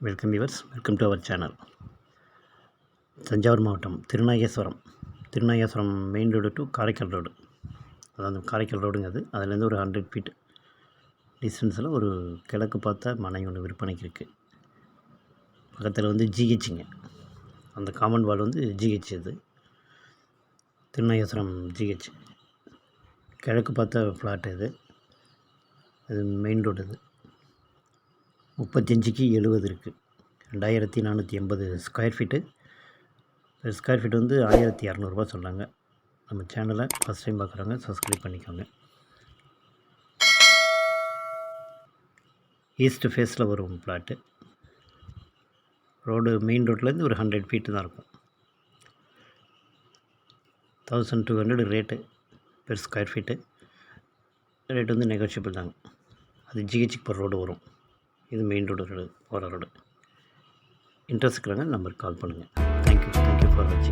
Welcome viewers, welcome to our channel. Thanjavur மாவட்டம் Thirunageswaram main road to Karaikal road, அதாவது காரைக்கால் ரோடுங்க. அதுலேருந்து ஒரு 100 ஃபீட் டிஸ்டன்ஸில் ஒரு கிழக்கு பார்த்த மனை ஒன்று விற்பனைக்கு இருக்குது. பக்கத்தில் வந்து ஜிஹெச்சுங்க, அந்த காமன் வால் வந்து ஜிஹெச். இது திருநாகேஸ்வரம் ஜிஹெச் கிழக்கு பார்த்த ஃப்ளாட். இது மெயின் ரோடு. 35க்கு 70 இருக்குது. 2480 ஸ்கொயர் ஃபீட்டு. ஸ்கொயர் ஃபீட் வந்து 1200 சொல்கிறாங்க. நம்ம சேனலை ஃபஸ்ட் டைம் பார்க்குறவங்க சப்ஸ்கிரைப் பண்ணிக்கோங்க. ஈஸ்ட் ஃபேஸில் வரும் பிளாட்டு. ரோடு மெயின் ரோட்லேருந்து ஒரு 100 ஃபீட்டு தான் இருக்கும். 1200 rate per square feet. Rate வந்து நெகோஷியபிள் தாங்க. அது ஜிஹெச்சுக்கு போகிற ரோடு வரும். இது மெயின் ரோடு போகிற ரோடு. இன்ட்ரெஸ்ட் இருக்கிறவங்க நம்பருக்கு கால் பண்ணுங்கள். தேங்க்யூ ஃபார் வாட்சிங்.